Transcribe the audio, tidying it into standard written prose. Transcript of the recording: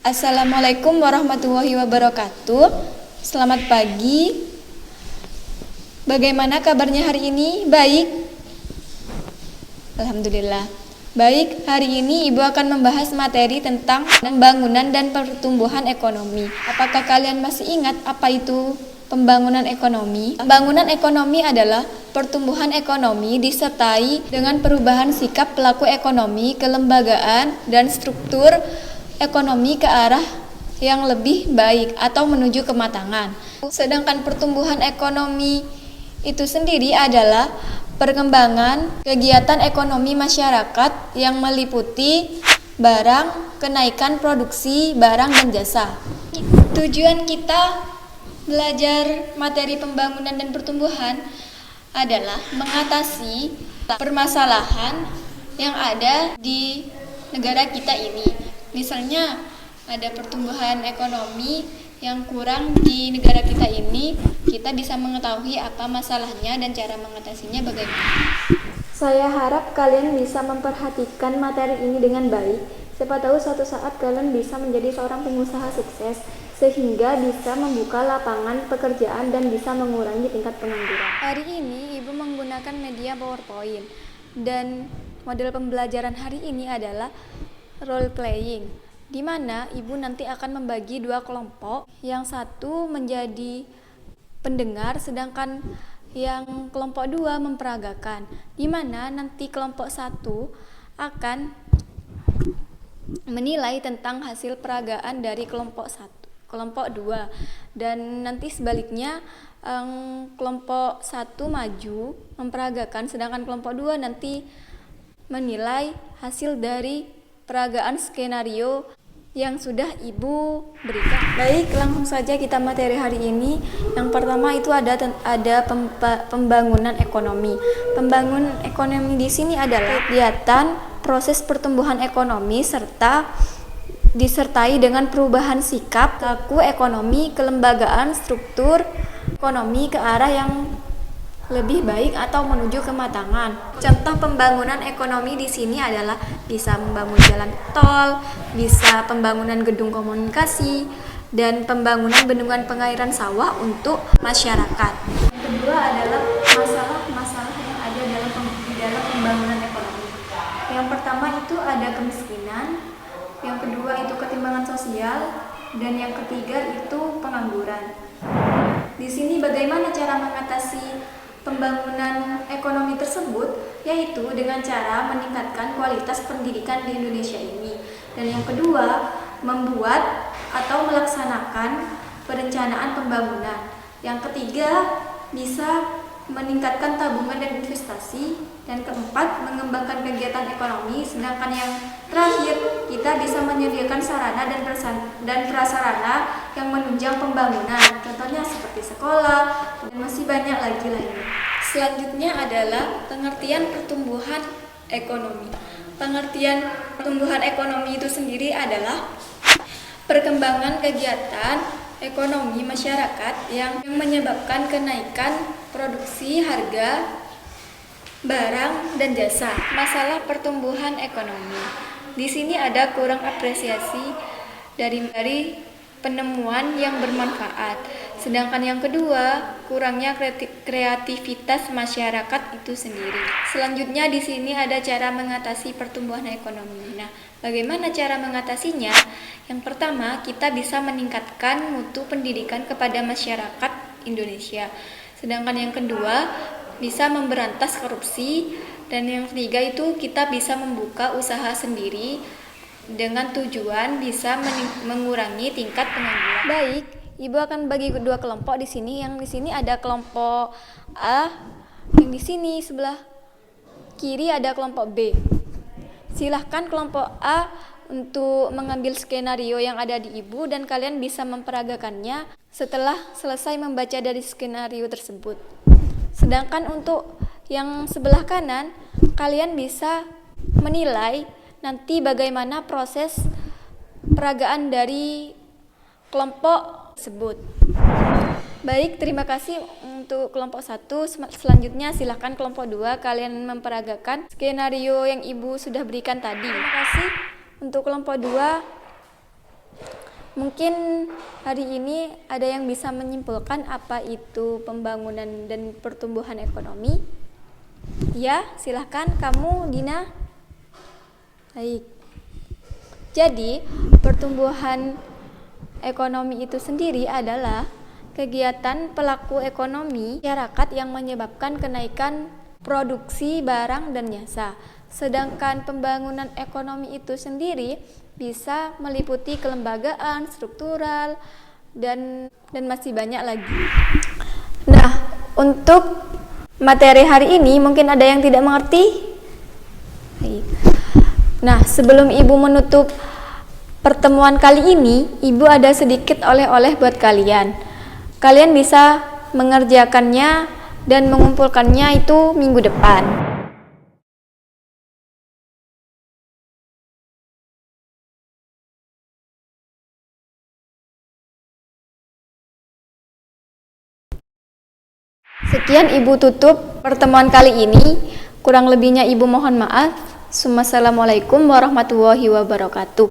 Assalamualaikum warahmatullahi wabarakatuh. Selamat pagi. Bagaimana kabarnya hari ini? Baik? Alhamdulillah. Baik, hari ini Ibu akan membahas materi tentang pembangunan dan pertumbuhan ekonomi. Apakah kalian masih ingat apa itu pembangunan ekonomi? Pembangunan ekonomi adalah pertumbuhan ekonomi disertai dengan perubahan sikap pelaku ekonomi, kelembagaan, dan struktur ekonomi ke arah yang lebih baik atau menuju kematangan. Sedangkan pertumbuhan ekonomi itu sendiri adalah perkembangan kegiatan ekonomi masyarakat yang meliputi barang, kenaikan produksi barang dan jasa. Tujuan kita belajar materi pembangunan dan pertumbuhan adalah mengatasi permasalahan yang ada di negara kita ini. Misalnya ada pertumbuhan ekonomi yang kurang di negara kita ini, kita bisa mengetahui apa masalahnya dan cara mengatasinya bagaimana. Saya harap kalian bisa memperhatikan materi ini dengan baik. Siapa tahu suatu saat kalian bisa menjadi seorang pengusaha sukses, sehingga bisa membuka lapangan pekerjaan dan bisa mengurangi tingkat pengangguran. Hari ini Ibu menggunakan media PowerPoint dan model pembelajaran hari ini adalah role playing, di mana Ibu nanti akan membagi dua kelompok. Yang satu menjadi pendengar, sedangkan yang kelompok dua memperagakan, di mana nanti kelompok satu akan menilai tentang hasil peragaan dari kelompok dua, dan nanti sebaliknya kelompok satu maju memperagakan, sedangkan kelompok dua nanti menilai hasil dari peragaan skenario yang sudah Ibu berikan. Baik, langsung saja kita materi hari ini. Yang pertama itu ada pembangunan ekonomi. Pembangunan ekonomi di sini adalah kegiatan proses pertumbuhan ekonomi serta disertai dengan perubahan sikap pelaku ekonomi, kelembagaan, struktur ekonomi ke arah yang lebih baik atau menuju kematangan. Contoh pembangunan ekonomi di sini adalah bisa membangun jalan tol, bisa pembangunan gedung komunikasi, dan pembangunan bendungan pengairan sawah untuk masyarakat. Yang kedua adalah masalah-masalah yang ada dalam pembangunan ekonomi. Yang pertama itu ada kemiskinan, yang kedua itu ketimpangan sosial, dan yang ketiga itu pengangguran. Di sini bagaimana cara mengatasi pembangunan ekonomi tersebut, yaitu dengan cara meningkatkan kualitas pendidikan di Indonesia ini. Dan yang kedua, membuat atau melaksanakan perencanaan pembangunan. Yang ketiga, bisa meningkatkan tabungan dan investasi. Dan keempat, mengembangkan kegiatan ekonomi. Sedangkan yang terakhir, kita bisa menyediakan sarana dan prasarana yang menunjang pembangunan. Contohnya seperti sekolah, dan masih banyak lagi lainnya. Selanjutnya adalah pengertian pertumbuhan ekonomi. Pengertian pertumbuhan ekonomi itu sendiri adalah perkembangan kegiatan ekonomi masyarakat yang menyebabkan kenaikan produksi, harga barang dan jasa. Masalah pertumbuhan ekonomi. Di sini ada kurang apresiasi dari penemuan yang bermanfaat. Sedangkan yang kedua, kurangnya kreativitas masyarakat itu sendiri. Selanjutnya di sini ada cara mengatasi pertumbuhan ekonomi. Nah, bagaimana cara mengatasinya? Yang pertama, kita bisa meningkatkan mutu pendidikan kepada masyarakat Indonesia. Sedangkan yang kedua, bisa memberantas korupsi, dan yang ketiga itu kita bisa membuka usaha sendiri dengan tujuan bisa mengurangi tingkat pengangguran. Baik, Ibu akan bagi dua kelompok di sini. Yang di sini ada kelompok A, yang di sini sebelah kiri ada kelompok B. Silahkan kelompok A untuk mengambil skenario yang ada di Ibu dan kalian bisa memperagakannya setelah selesai membaca dari skenario tersebut. Sedangkan untuk yang sebelah kanan, kalian bisa menilai nanti bagaimana proses peragaan dari kelompok tersebut. Baik, terima kasih untuk kelompok 1. Selanjutnya silakan kelompok 2 kalian memperagakan skenario yang Ibu sudah berikan tadi. Terima kasih untuk kelompok 2. Mungkin hari ini ada yang bisa menyimpulkan apa itu pembangunan dan pertumbuhan ekonomi? Ya, silahkan kamu, Dina. Baik. Jadi, pertumbuhan ekonomi itu sendiri adalah kegiatan pelaku ekonomi masyarakat yang menyebabkan kenaikan produksi barang dan jasa. Sedangkan pembangunan ekonomi itu sendiri bisa meliputi kelembagaan, struktural, dan masih banyak lagi. Nah, untuk materi hari ini mungkin ada yang tidak mengerti. Baik. Nah, sebelum Ibu menutup pertemuan kali ini, Ibu ada sedikit oleh-oleh buat kalian. Kalian bisa mengerjakannya dan mengumpulkannya itu minggu depan. Sekian Ibu tutup pertemuan kali ini. Kurang lebihnya Ibu mohon maaf. Wassalamualaikum warahmatullahi wabarakatuh.